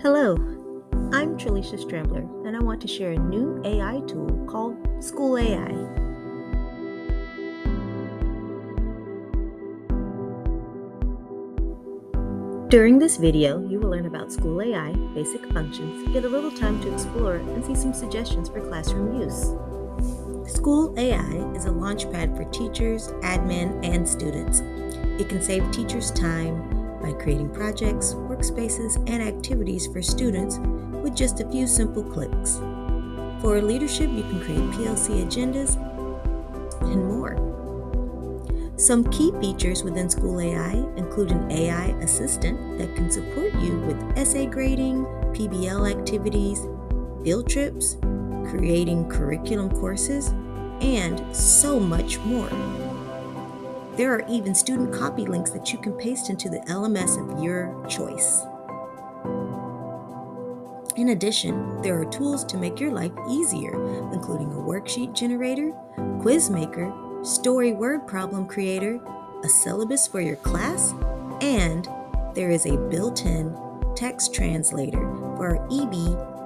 Hello, I'm TraLisha Strambler, and I want to share a new AI tool called SchoolAI. During this video, you will learn about SchoolAI, basic functions, get a little time to explore, and see some suggestions for classroom use. SchoolAI is a launchpad for teachers, admin, and students. It can save teachers time by creating projects, workspaces, and activities for students with just a few simple clicks. For leadership, you can create PLC agendas and more. Some key features within SchoolAI include an AI assistant that can support you with essay grading, PBL activities, field trips, creating curriculum courses, and so much more. There are even student copy links that you can paste into the LMS of your choice. In addition, there are tools to make your life easier, including a worksheet generator, quiz maker, story word problem creator, a syllabus for your class, and there is a built-in text translator for our EB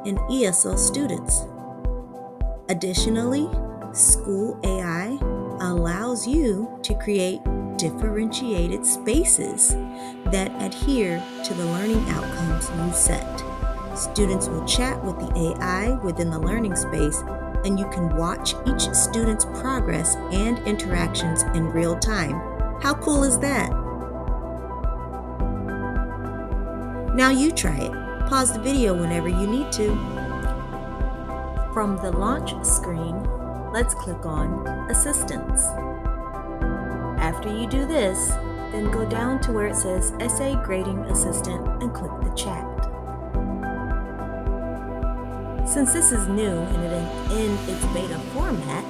and ESL students. Additionally, SchoolAI allows you to create differentiated spaces that adhere to the learning outcomes you set. Students will chat with the AI within the learning space, and you can watch each student's progress and interactions in real time. How cool is that? Now you try it. Pause the video whenever you need to. From the launch screen, let's click on Assistance. After you do this, then go down to where it says Essay Grading Assistant and click the chat. Since this is new and in its beta format,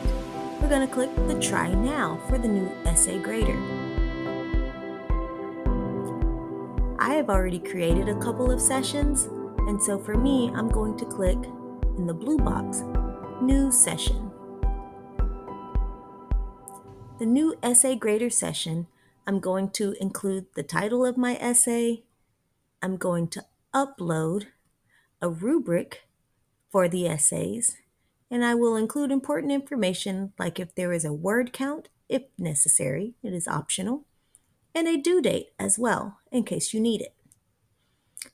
we're going to click the Try Now for the new essay grader. I have already created a couple of sessions, and so for me, I'm going to click in the blue box, New Session. The new essay grader session, I'm going to include the title of my essay. I'm going to upload a rubric for the essays, and I will include important information like if there is a word count, if necessary, it is optional, and a due date as well, in case you need it.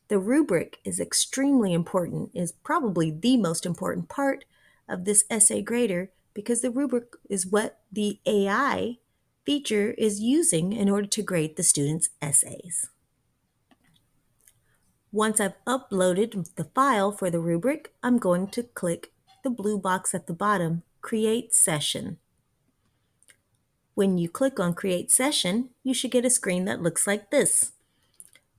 The rubric is extremely important, is probably the most important part of this essay grader because the rubric is what the AI feature is using in order to grade the students' essays. Once I've uploaded the file for the rubric, I'm going to click the blue box at the bottom, Create Session. When you click on Create Session, you should get a screen that looks like this.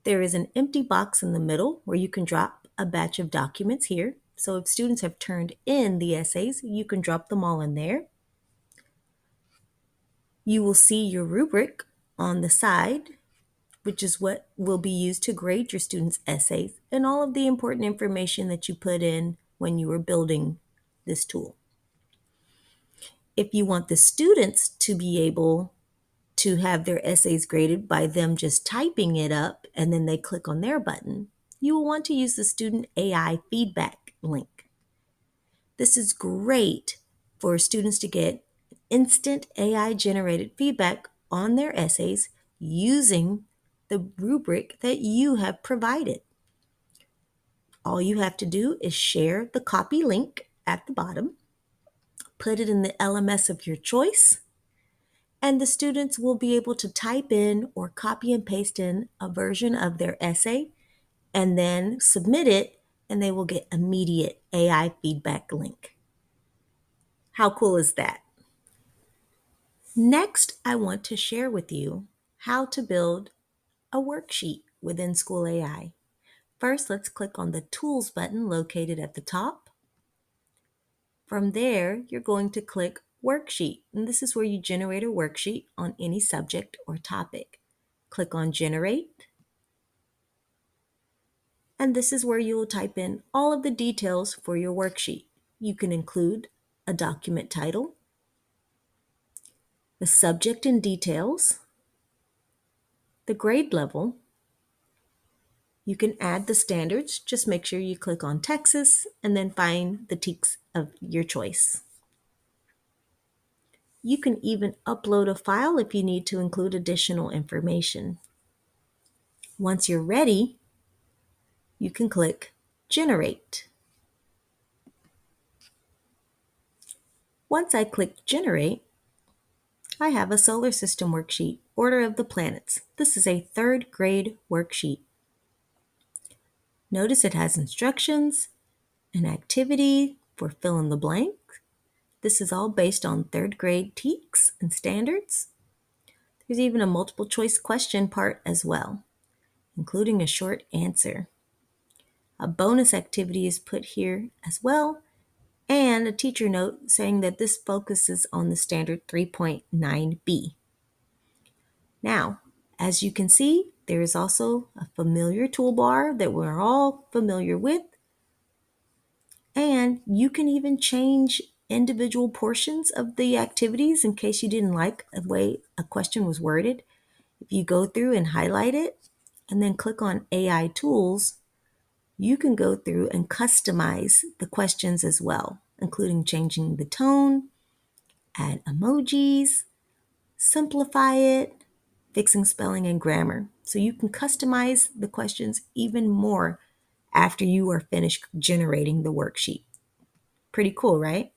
There is an empty box in the middle where you can drop a batch of documents here. So if students have turned in the essays, you can drop them all in there. You will see your rubric on the side, which is what will be used to grade your students' essays and all of the important information that you put in when you were building this tool. If you want the students to be able to have their essays graded by them just typing it up and then they click on their button, you will want to use the Student AI Feedback link. This is great for students to get instant AI-generated feedback on their essays using the rubric that you have provided. All you have to do is share the copy link at the bottom, put it in the LMS of your choice, and the students will be able to type in or copy and paste in a version of their essay and then submit it, and they will get immediate AI feedback link. How cool is that? Next, I want to share with you how to build a worksheet within SchoolAI. First, let's click on the Tools button located at the top. From there, you're going to click Worksheet, and this is where you generate a worksheet on any subject or topic. Click on Generate, and this is where you will type in all of the details for your worksheet. You can include a document title, the subject and details, the grade level, You can add the standards. Just make sure you click on Texas and then find the TEKS of your choice. You can even upload a file if you need to include additional information. Once you're ready, you can click Generate. Once I click Generate, I have a solar system worksheet, Order of the Planets. This is a 3rd grade worksheet. Notice it has instructions, an activity for fill in the blank. This is all based on 3rd grade TEKS and standards. There's even a multiple choice question part as well, including a short answer. A bonus activity is put here as well, and a teacher note saying that this focuses on the standard 3.9b. Now, as you can see, there is also a familiar toolbar that we're all familiar with, and you can even change individual portions of the activities in case you didn't like the way a question was worded. If you go through and highlight it and then click on AI tools, you can go through and customize the questions as well, including changing the tone, add emojis, simplify it, fixing spelling and grammar. So you can customize the questions even more after you are finished generating the worksheet. Pretty cool, right?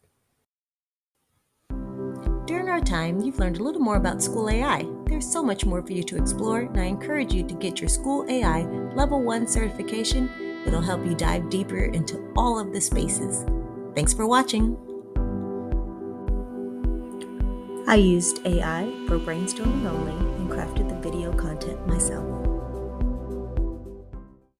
During our time, you've learned a little more about SchoolAI. There's so much more for you to explore, and I encourage you to get your SchoolAI Level 1 certification. It'll help you dive deeper into all of the spaces. Thanks for watching. I used AI for brainstorming only and crafted the video content myself.